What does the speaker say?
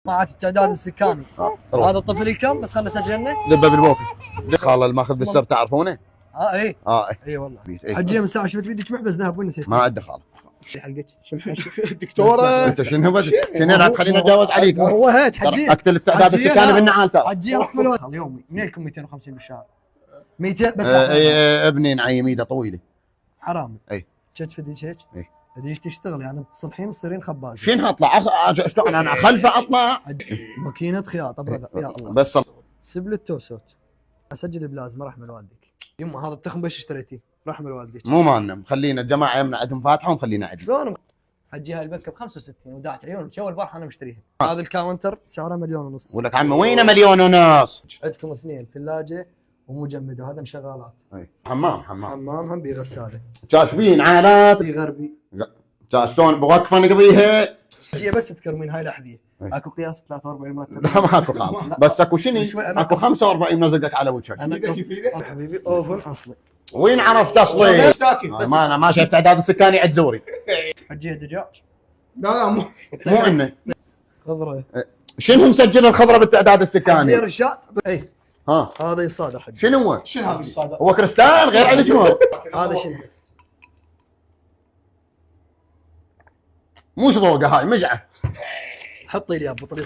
مع التعداد السكاني. روح. هذا الطفل الكم بس خلنا سجلنا. دبه بالبوفي. خال الماخذ بالسر تعرفونه؟ اي اي اي والله. إيه. حجيه من ساعه شفت فيديو شمح بس ذهب وين نسيت. ما عنده خال. حلقتك شمح دكتوره انت شنو لا تخليني اتجاوز عليك. هو هيك حجيه اقتل التعداد السكاني بالنعال ترى. حجيه رحمه الله اليومي منين لكم 250 بالشهر 200 بس. ابني نعيم ايده طويله حرام. اي كتف ديش هيك. اي ديش تشتغل يعني تصبحين تصيرين خبازه. شنو اطلع اشتغل انا خلفه اطلع ماكينه خياطه برا يا الله. بس سبل التوسوت اسجل بلازمه رحم الوالدك. يما هذا التخم بيش اشتريتيه رحم الوالدك. مو مالنا خلينا الجماعه يمنا عندهم فاتحه ونخلينا عدل. شلون حجي هاي البنكه ب 65 ودعت عيون شو البارحه انا مشتريها. هذا الكاونتر سعره 1.5 مليون. ولك عمي وينه 1.5 مليون؟ عندكم اثنين ثلاجه ومجمده وهذا شغالات. اي حمام هم بغساله. كاشفين عالات غربي. شلون بوقفه نقضيها. حجيه بس تكرمين هاي الاحذيه. اكو قياس 43 مرتب. لا ماكو خال بس اكو شنو؟ اكو 45 مزقك على وجهك. انا حبيبي اوفن اصلي. وين عرفت اصلي؟ ما انا ما شفت تعداد السكاني عند زوري. حجيه دجاج. لا مو عنه. خضره. شنو مسجل الخضره بالتعداد السكاني؟ حجيه رشاد. اي ها هذا يصادر حجي. شنو هو؟ شنو هذا الصادق؟ هو كريستال غير عن شنو؟ هذا شنو؟ مو ذوقه هاي مجعه. حطي لي ابو طريق